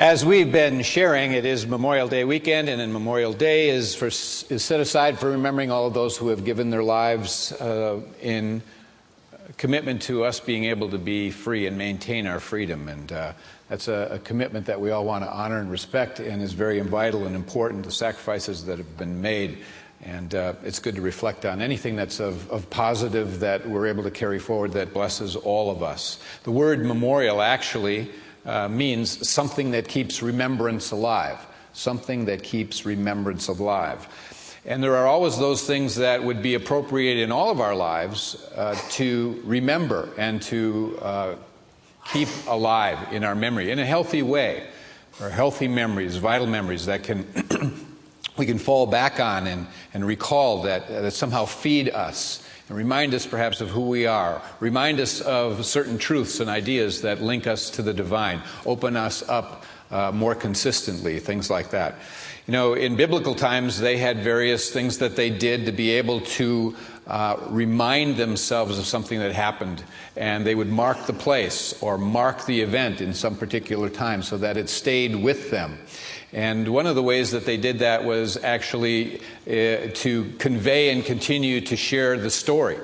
As we've been sharing, it is Memorial Day weekend, and Memorial Day is set aside for remembering all of those who have given their lives in commitment to us being able to be free and maintain our freedom. And that's a commitment that we all want to honor and respect, and is very vital and important, the sacrifices that have been made. And it's good to reflect on anything that's of positive that we're able to carry forward that blesses all of us. The word memorial actually means something that keeps remembrance alive. Something that keeps remembrance alive. And there are always those things that would be appropriate in all of our lives to remember and to keep alive in our memory in a healthy way, or healthy memories, vital memories that can we can fall back on and recall that somehow feed us and remind us perhaps of who we are, remind us of certain truths and ideas that link us to the divine, open us up more consistently, things like that. You know, in biblical times, they had various things that they did to be able to remind themselves of something that happened, and they would mark the place or mark the event in some particular time so that it stayed with them. And one of the ways that they did that was actually to convey and continue to share the story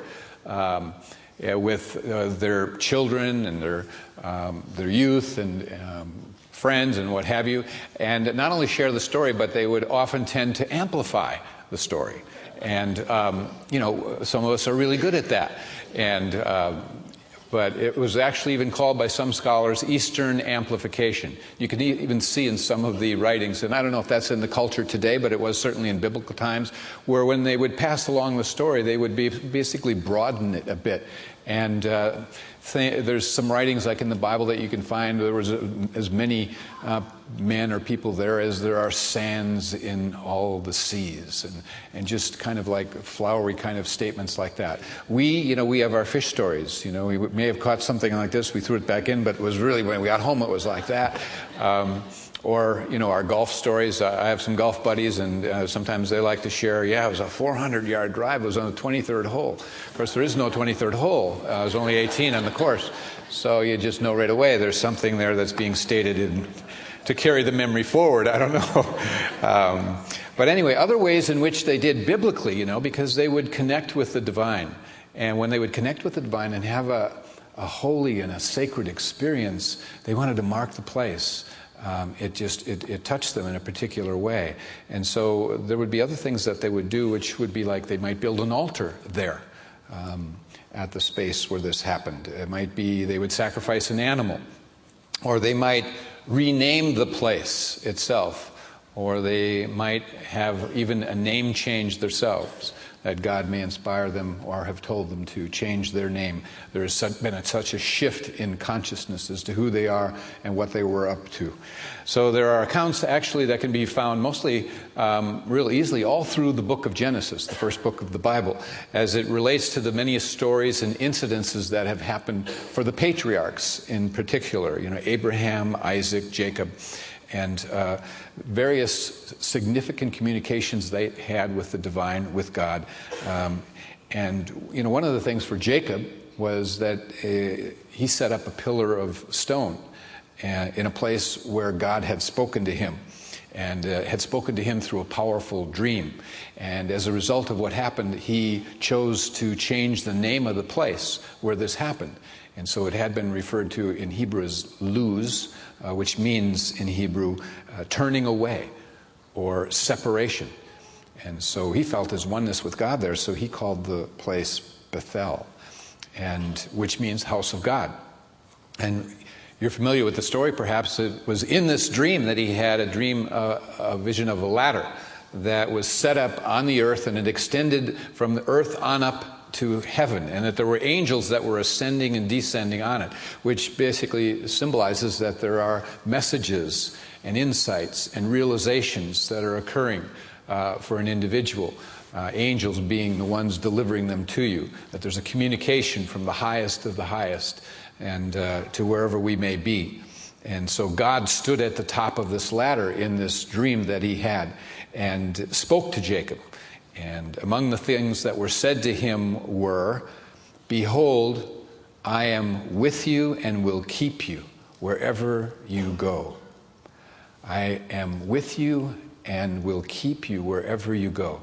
with their children and their youth and friends and what have you. And not only share the story, but they would often tend to amplify the story. And, you know, some of us are really good at that. And but it was actually even called by some scholars Eastern amplification. You can even see in some of the writings, and I don't know if that's in the culture today, but it was certainly in biblical times, where when they would pass along the story, they would basically broaden it a bit. And there's some writings like in the Bible that you can find, there was as many men or people there as there are sands in all the seas, and just kind of like flowery kind of statements like that. We have our fish stories. You know, we may have caught something like this, we threw it back in, but it was really when we got home it was like that. Or, you know, our golf stories. I have some golf buddies, and sometimes they like to share, yeah, it was a 400-yard drive. It was on the 23rd hole. Of course, there is no 23rd hole. It was only 18 on the course. So you just know right away there's something there that's being stated to carry the memory forward. I don't know. But anyway, other ways in which they did biblically, you know, because they would connect with the divine. And when they would connect with the divine and have a holy and a sacred experience, they wanted to mark the place. It touched them in a particular way. And so there would be other things that they would do, which would be like they might build an altar there at the space where this happened. It might be they would sacrifice an animal, or they might rename the place itself, or they might have even a name change themselves, that God may inspire them or have told them to change their name. There has been such a shift in consciousness as to who they are and what they were up to. So there are accounts actually that can be found mostly real easily all through the book of Genesis, the first book of the Bible, as it relates to the many stories and incidences that have happened for the patriarchs in particular, you know, Abraham, Isaac, Jacob, and various significant communications they had with the divine, with God. And, you know, one of the things for Jacob was that he set up a pillar of stone in a place where God had spoken to him, and had spoken to him through a powerful dream. And as a result of what happened, he chose to change the name of the place where this happened. And so it had been referred to in Hebrew as Luz, which means in Hebrew turning away or separation. And so he felt his oneness with God there, so he called the place Bethel, and which means house of God. And you're familiar with the story, perhaps. It was in this dream that he had a vision of a ladder that was set up on the earth, and it extended from the earth on up to heaven, and that there were angels that were ascending and descending on it, which basically symbolizes that there are messages and insights and realizations that are occurring for an individual, angels being the ones delivering them to you, that there's a communication from the highest of the highest and to wherever we may be. And so God stood at the top of this ladder in this dream that he had and spoke to Jacob. And among the things that were said to him were, "Behold, I am with you and will keep you wherever you go. I am with you and will keep you wherever you go.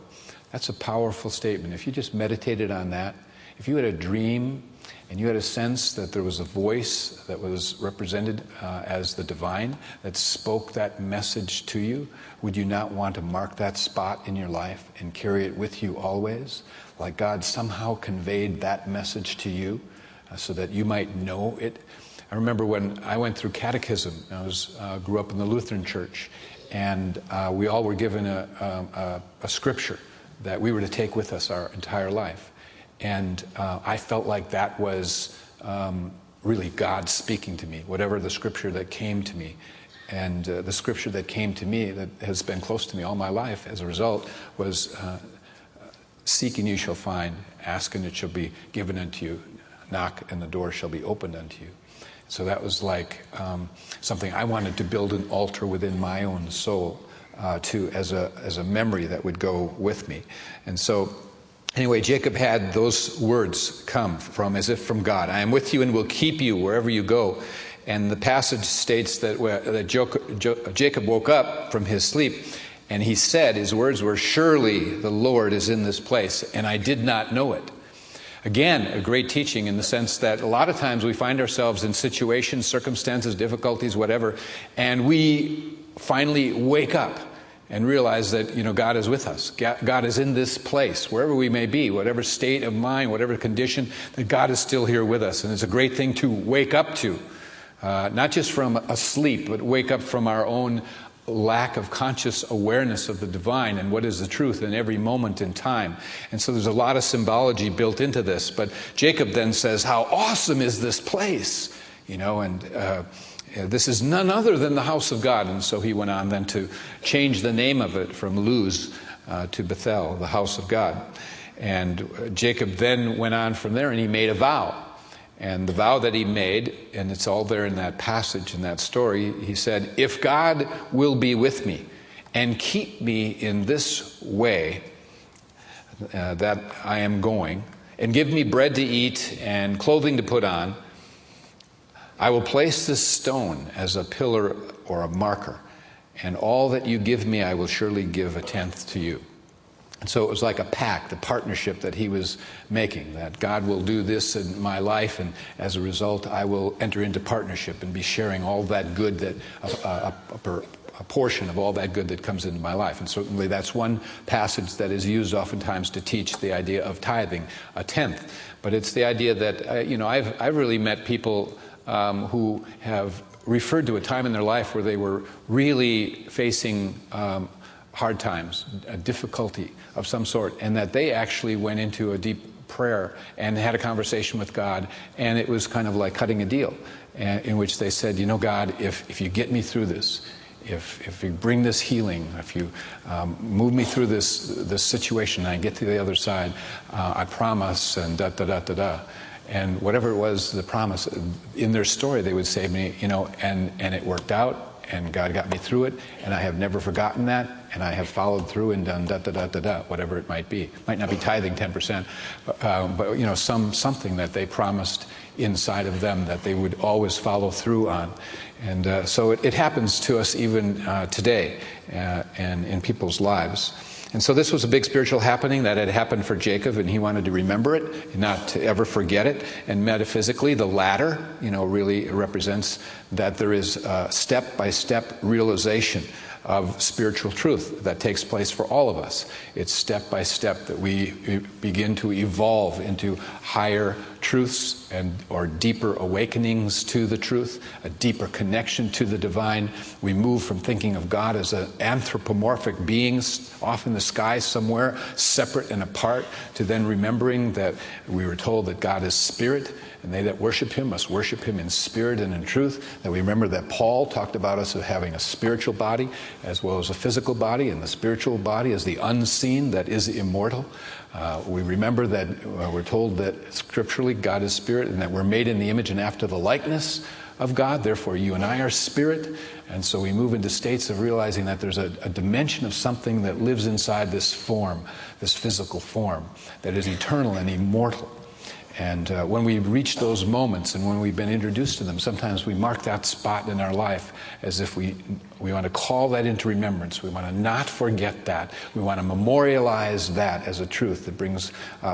That's a powerful statement. If you just meditated on that, if you had a dream and you had a sense that there was a voice that was represented as the divine that spoke that message to you, would you not want to mark that spot in your life and carry it with you always? Like God somehow conveyed that message to you so that you might know it. I remember when I went through catechism, I grew up in the Lutheran Church, and we all were given a scripture that we were to take with us our entire life. And I felt like that was really God speaking to me, whatever the scripture that came to me. And the scripture that came to me that has been close to me all my life as a result was seek and you shall find, ask and it shall be given unto you, knock and the door shall be opened unto you. So that was like something I wanted to build an altar within my own soul to as a memory that would go with me. And so anyway, Jacob had those words come from as if from God. I am with you and will keep you wherever you go. And the passage states that Jacob woke up from his sleep and he said, his words were, surely the Lord is in this place, and I did not know it. Again, a great teaching in the sense that a lot of times we find ourselves in situations, circumstances, difficulties, whatever, and we finally wake up and realize that, God is with us. God is in this place, wherever we may be, whatever state of mind, whatever condition, that God is still here with us. And it's a great thing to wake up to, not just from a sleep, but wake up from our own lack of conscious awareness of the divine and what is the truth in every moment in time. And so there's a lot of symbology built into this. But Jacob then says, how awesome is this place? This is none other than the house of God. And so he went on then to change the name of it from Luz to Bethel, the house of God. And Jacob then went on from there and he made a vow. And the vow that he made, and it's all there in that passage, in that story, he said, if God will be with me and keep me in this way that I am going, and give me bread to eat and clothing to put on, I will place this stone as a pillar or a marker, and all that you give me I will surely give a tenth to you. And so it was like a pact, a partnership that he was making, that God will do this in my life, and as a result I will enter into partnership and be sharing all that good, that a portion of all that good that comes into my life. And certainly that's one passage that is used oftentimes to teach the idea of tithing, a tenth. But it's the idea that, I've really met people who have referred to a time in their life where they were really facing hard times, a difficulty of some sort, and that they actually went into a deep prayer and had a conversation with God, and it was kind of like cutting a deal, in which they said, God, if you get me through this, if you bring this healing, if you move me through this situation and I get to the other side, I promise, and da-da-da-da-da. And whatever it was, the promise, in their story, they would say to me, and it worked out, and God got me through it, and I have never forgotten that, and I have followed through and done da-da-da-da-da, whatever it might be. Might not be tithing 10%, but something that they promised inside of them that they would always follow through on. And so it happens to us even today and in people's lives. And so this was a big spiritual happening that had happened for Jacob, and he wanted to remember it, not to ever forget it. And metaphysically, the ladder, really represents that there is a step-by-step realization of spiritual truth that takes place for all of us. It's step by step that we begin to evolve into higher truths or deeper awakenings to the truth, a deeper connection to the divine. We move from thinking of God as an anthropomorphic being off in the sky somewhere, separate and apart, to then remembering that we were told that God is spirit, and they that worship him must worship him in spirit and in truth. That we remember that Paul talked about us as having a spiritual body as well as a physical body, and the spiritual body is the unseen that is immortal. We remember that we're told that scripturally God is spirit, and that we're made in the image and after the likeness of God. Therefore you and I are spirit. And so we move into states of realizing that there's a dimension of something that lives inside this form, this physical form, that is eternal and immortal. And when we reach those moments and when we've been introduced to them, sometimes we mark that spot in our life as if we want to call that into remembrance. We want to not forget that. We want to memorialize that as a truth that brings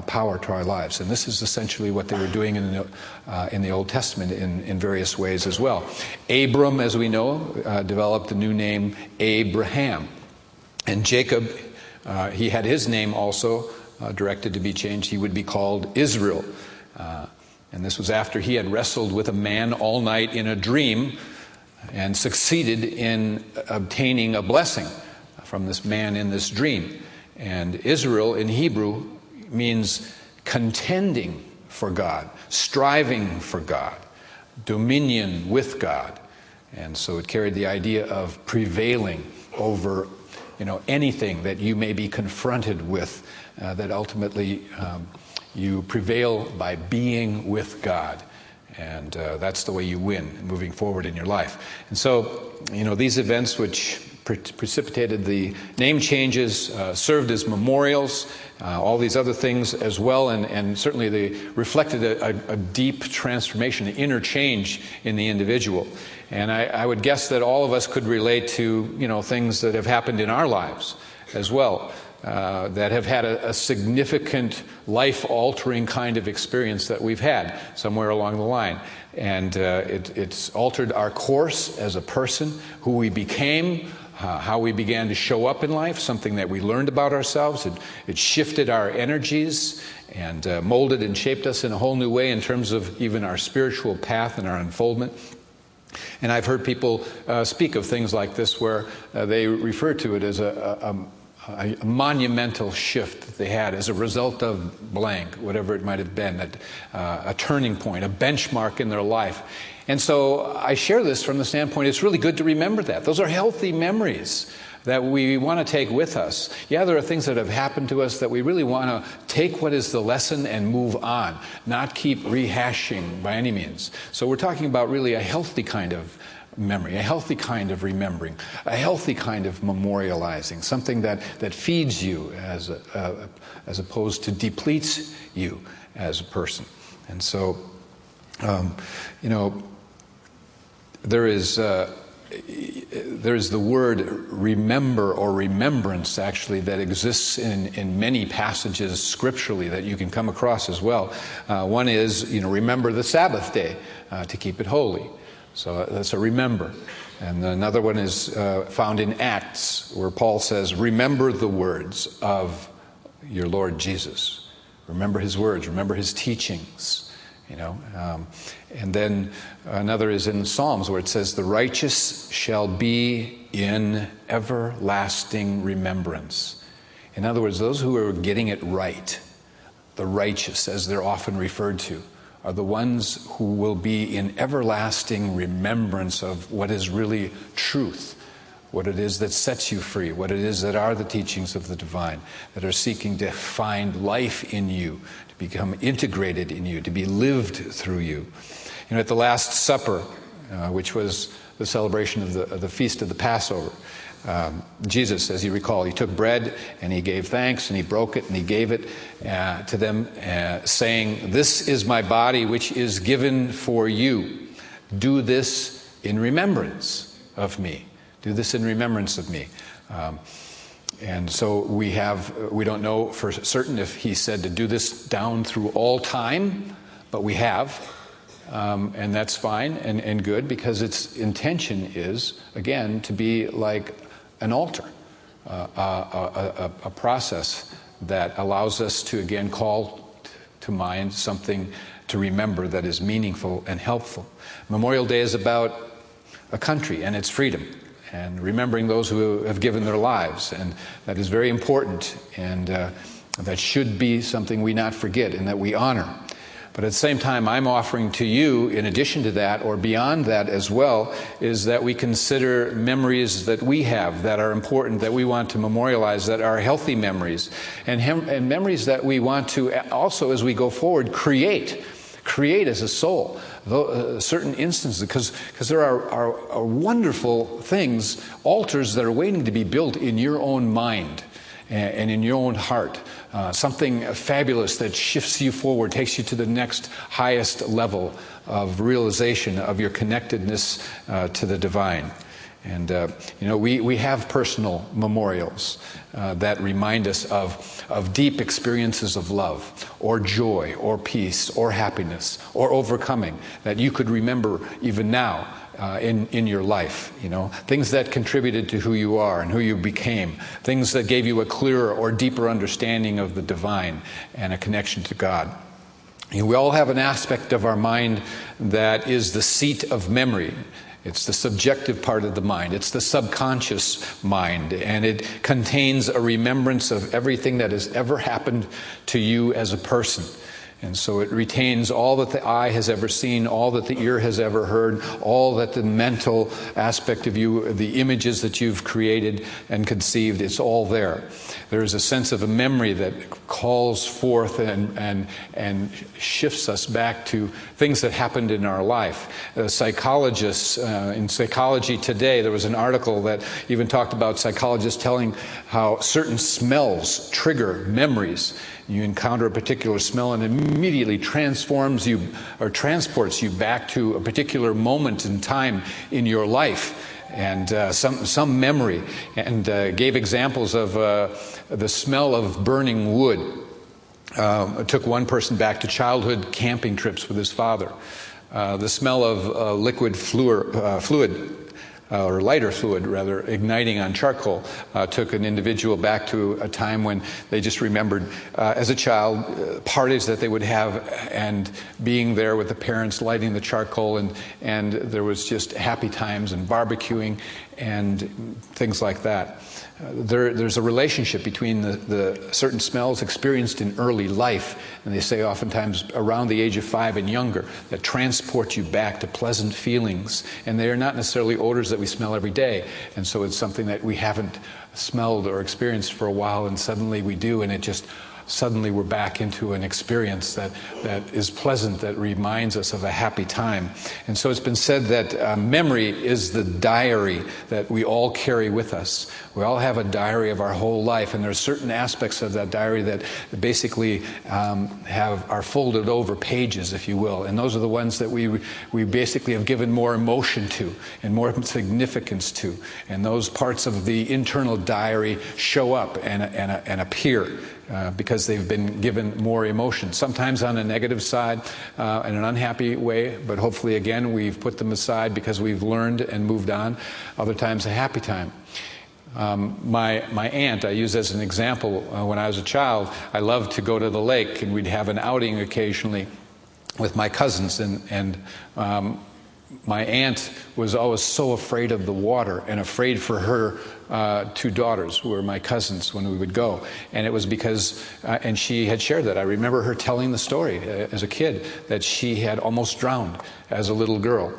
power to our lives. And this is essentially what they were doing in the Old Testament in various ways as well. Abram, as we know, developed the new name Abraham. And Jacob, he had his name also directed to be changed. He would be called Israel. And this was after he had wrestled with a man all night in a dream and succeeded in obtaining a blessing from this man in this dream. And Israel in Hebrew means contending for God, striving for God, dominion with God. And so it carried the idea of prevailing over anything that you may be confronted with, that ultimately you prevail by being with God. And that's the way you win moving forward in your life. And so, these events which precipitated the name changes served as memorials, all these other things as well, and certainly they reflected a deep transformation, an inner change in the individual. And I would guess that all of us could relate to, things that have happened in our lives as well, that have had a significant life-altering kind of experience that we've had somewhere along the line. And it's altered our course as a person, who we became, how we began to show up in life, something that we learned about ourselves. It shifted our energies and molded and shaped us in a whole new way in terms of even our spiritual path and our unfoldment. And I've heard people speak of things like this where they refer to it as a monumental shift that they had as a result of blank, whatever it might have been, a turning point, a benchmark in their life. And so I share this from the standpoint, it's really good to remember that. Those are healthy memories that we want to take with us. Yeah, there are things that have happened to us that we really want to take what is the lesson and move on, not keep rehashing by any means. So we're talking about really a healthy kind of memory, a healthy kind of remembering, a healthy kind of memorializing, something that feeds you as opposed to depletes you as a person. And so, there is the word remember or remembrance actually that exists in many passages scripturally that you can come across as well. One is, remember the Sabbath day to keep it holy. So that's a remember. And another one is found in Acts, where Paul says, remember the words of your Lord Jesus. Remember his words, remember his teachings. And then another is in Psalms, where it says, the righteous shall be in everlasting remembrance. In other words, those who are getting it right, the righteous, as they're often referred to, are the ones who will be in everlasting remembrance of what is really truth, what it is that sets you free, what it is that are the teachings of the divine, that are seeking to find life in you, to become integrated in you, to be lived through you. At the Last Supper, which was the celebration of the feast of the Passover, Jesus, as you recall, he took bread and he gave thanks and he broke it and he gave it to them, saying, this is my body which is given for you. Do this in remembrance of me. Do this in remembrance of me. And so we don't know for certain if he said to do this down through all time, but we have. And that's fine and good, because its intention is, again, to be like an altar, a process that allows us to, again, call to mind something to remember that is meaningful and helpful. Memorial Day is about a country and its freedom, and remembering those who have given their lives, and that is very important, and that should be something we not forget and that we honor. But at the same time, I'm offering to you, in addition to that, or beyond that as well, is that we consider memories that we have that are important, that we want to memorialize, that are healthy memories, and memories that we want to also, as we go forward, create as a soul. Certain instances, because there are wonderful things, altars that are waiting to be built in your own mind and in your own heart, something fabulous that shifts you forward, takes you to the next highest level of realization of your connectedness to the divine. And, we have personal memorials that remind us of deep experiences of love, or joy, or peace, or happiness, or overcoming that you could remember even now in your life. Things that contributed to who you are and who you became, things that gave you a clearer or deeper understanding of the divine and a connection to God. We all have an aspect of our mind that is the seat of memory. It's the subjective part of the mind. It's the subconscious mind, and it contains a remembrance of everything that has ever happened to you as a person. And so it retains all that the eye has ever seen, all that the ear has ever heard, all that the mental aspect of you, the images that you've created and conceived, it's all there. There is a sense of a memory that calls forth and shifts us back to things that happened in our life. Psychologists, in Psychology Today, there was an article that even talked about psychologists telling how certain smells trigger memories. You encounter a particular smell and it immediately transforms you or transports you back to a particular moment in time in your life and some memory, and gave examples of the smell of burning wood. It took one person back to childhood camping trips with his father. The smell of liquid fluid, or lighter fluid rather, igniting on charcoal, took an individual back to a time when they just remembered as a child parties that they would have and being there with the parents lighting the charcoal, and there was just happy times and barbecuing and things like that. There's a relationship between the certain smells experienced in early life, and they say oftentimes around the age of 5 and younger, that transport you back to pleasant feelings. And they are not necessarily odors that we smell every day. And so it's something that we haven't smelled or experienced for a while, and suddenly we do, and it just suddenly we're back into an experience that is pleasant, that reminds us of a happy time. And so it's been said that memory is the diary that we all carry with us. We all have a diary of our whole life, and there are certain aspects of that diary that basically are folded over pages, if you will. And those are the ones that we basically have given more emotion to and more significance to. And those parts of the internal diary show up and appear. Because they've been given more emotion, sometimes on a negative side, in an unhappy way, but hopefully again we've put them aside because we've learned and moved on. Other times a happy time. My aunt, I use as an example, when I was a child, I loved to go to the lake, and we'd have an outing occasionally with my cousins, and my aunt was always so afraid of the water and afraid for her 2 daughters, who were my cousins, when we would go. And it was because, and she had shared that. I remember her telling the story as a kid that she had almost drowned as a little girl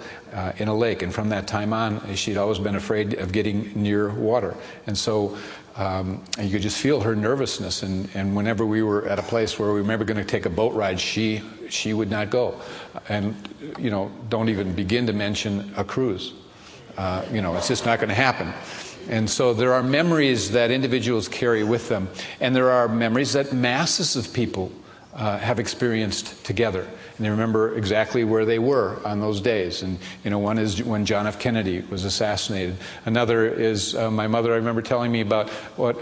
in a lake. And from that time on, she'd always been afraid of getting near water. And so you could just feel her nervousness. And whenever we were at a place where we were maybe going to take a boat ride, she would not go. And, don't even begin to mention a cruise. It's just not going to happen. And so there are memories that individuals carry with them, and there are memories that masses of people have experienced together. And they remember exactly where they were on those days. And, one is when John F. Kennedy was assassinated. Another is my mother, I remember telling me about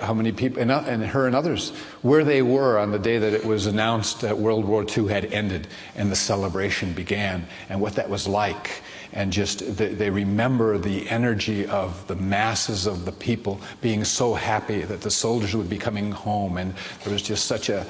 how many people, and her and others, where they were on the day that it was announced that World War II had ended and the celebration began, and what that was like. And just they remember the energy of the masses of the people being so happy that the soldiers would be coming home, and there was just such a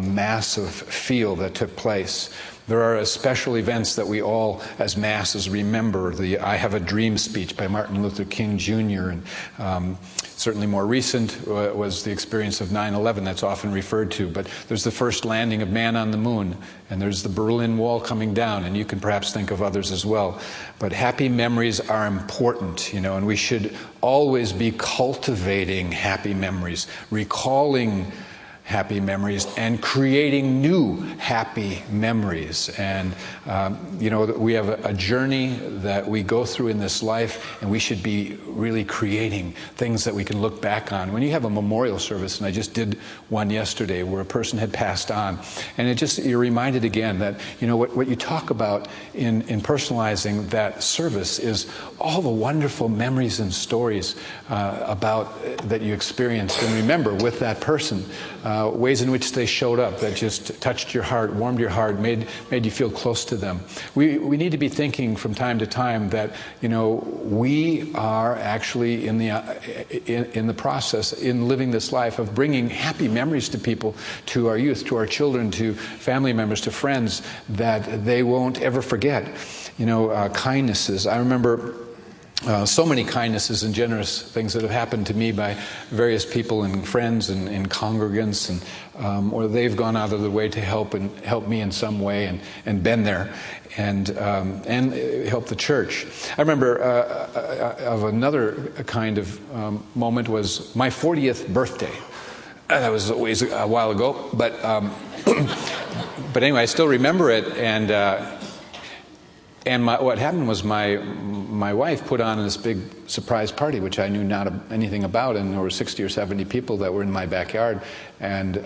massive feel that took place. There are special events that we all, as masses, remember. The I Have a Dream speech by Martin Luther King Jr. And certainly more recent was the experience of 9/11 that's often referred to. But there's the first landing of man on the moon, and there's the Berlin Wall coming down, and you can perhaps think of others as well. But happy memories are important, and we should always be cultivating happy memories, recalling happy memories and creating new happy memories. And, we have a journey that we go through in this life, and we should be really creating things that we can look back on. When you have a memorial service, and I just did one yesterday where a person had passed on, and you're reminded again that, what you talk about in personalizing that service is all the wonderful memories and stories that you experienced and remember with that person. Ways in which they showed up that just touched your heart, warmed your heart, made you feel close to them. We need to be thinking from time to time that we are actually in the process in living this life of bringing happy memories to people, to our youth, to our children, to family members, to friends that they won't ever forget. Kindnesses. I remember so many kindnesses and generous things that have happened to me by various people and friends and congregants, and or they've gone out of their way to help me in some way and been there and help the church. I remember of another kind of moment was my 40th birthday. That was always a while ago, but but anyway, I still remember it. And what happened was my wife put on this big surprise party, which I knew not anything about, and there were 60 or 70 people that were in my backyard, and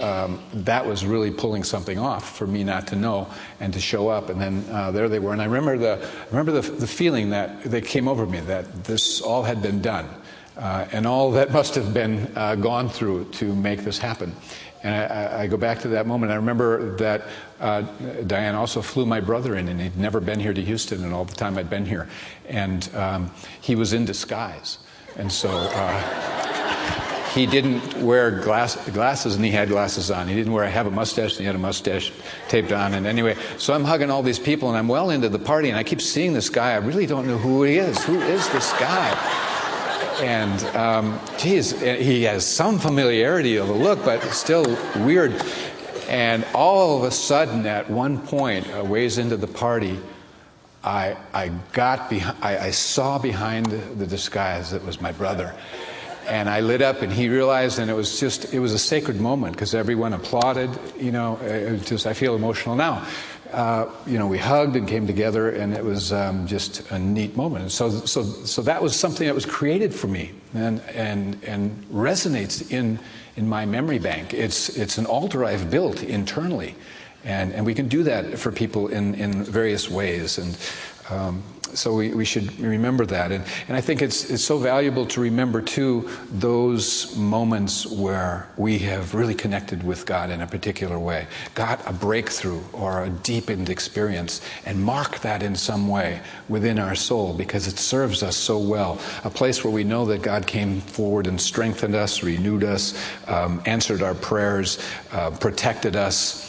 that was really pulling something off for me not to know and to show up. And then there they were, and I remember the feeling that came over me that this all had been done, and all that must have been gone through to make this happen. And I go back to that moment. I remember that Diane also flew my brother in, and he'd never been here to Houston in all the time I'd been here. And he was in disguise. And so he didn't wear glasses, and he had glasses on. He didn't have a mustache, and he had a mustache taped on. And anyway, so I'm hugging all these people, and I'm well into the party, and I keep seeing this guy. I really don't know who he is. Who is this guy? And, he has some familiarity of the look, but still weird. And all of a sudden, at one point, a ways into the party, I saw behind the disguise that was my brother. And I lit up, and he realized, and it was a sacred moment because everyone applauded. I feel emotional now. We hugged and came together, and it was just a neat moment. And so that was something that was created for me and resonates in my memory bank. It's an altar I've built internally, and we can do that for people in various ways. And so we should remember that. And I think it's so valuable to remember, too, those moments where we have really connected with God in a particular way, got a breakthrough or a deepened experience, and mark that in some way within our soul because it serves us so well. A place where we know that God came forward and strengthened us, renewed us, answered our prayers, protected us.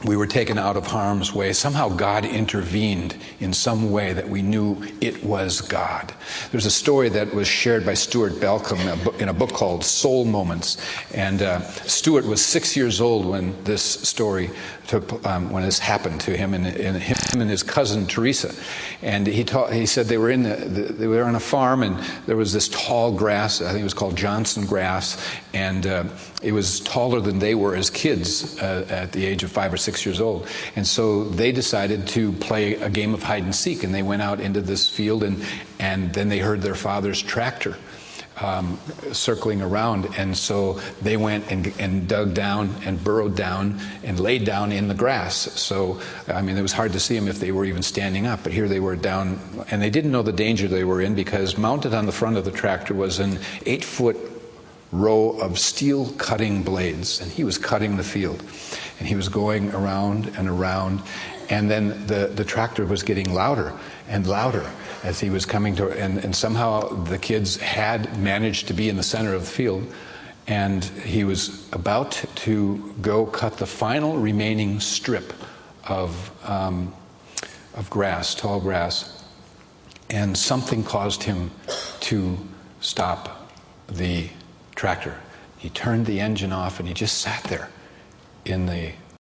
We were taken out of harm's way. Somehow God intervened in some way that we knew it was God. There's a story that was shared by Stuart Belcom in a book called Soul Moments. And Stuart was 6 years old when this story when this happened to him and his cousin Teresa. And he said they were on a farm, and there was this tall grass. I think it was called Johnson grass, and it was taller than they were as kids at the age of 5 or 6 years old. And so they decided to play a game of hide and seek, and they went out into this field, and then they heard their father's tractor circling around, and so they went and dug down and burrowed down and laid down in the grass. So it was hard to see them if they were even standing up, but here they were down, and they didn't know the danger they were in because mounted on the front of the tractor was an 8-foot row of steel cutting blades, and he was cutting the field, and he was going around and around, and then the tractor was getting louder and louder as he was coming to, and somehow the kids had managed to be in the center of the field, and he was about to go cut the final remaining strip of grass, tall grass, and something caused him to stop the tractor. He turned the engine off, and he just sat there in the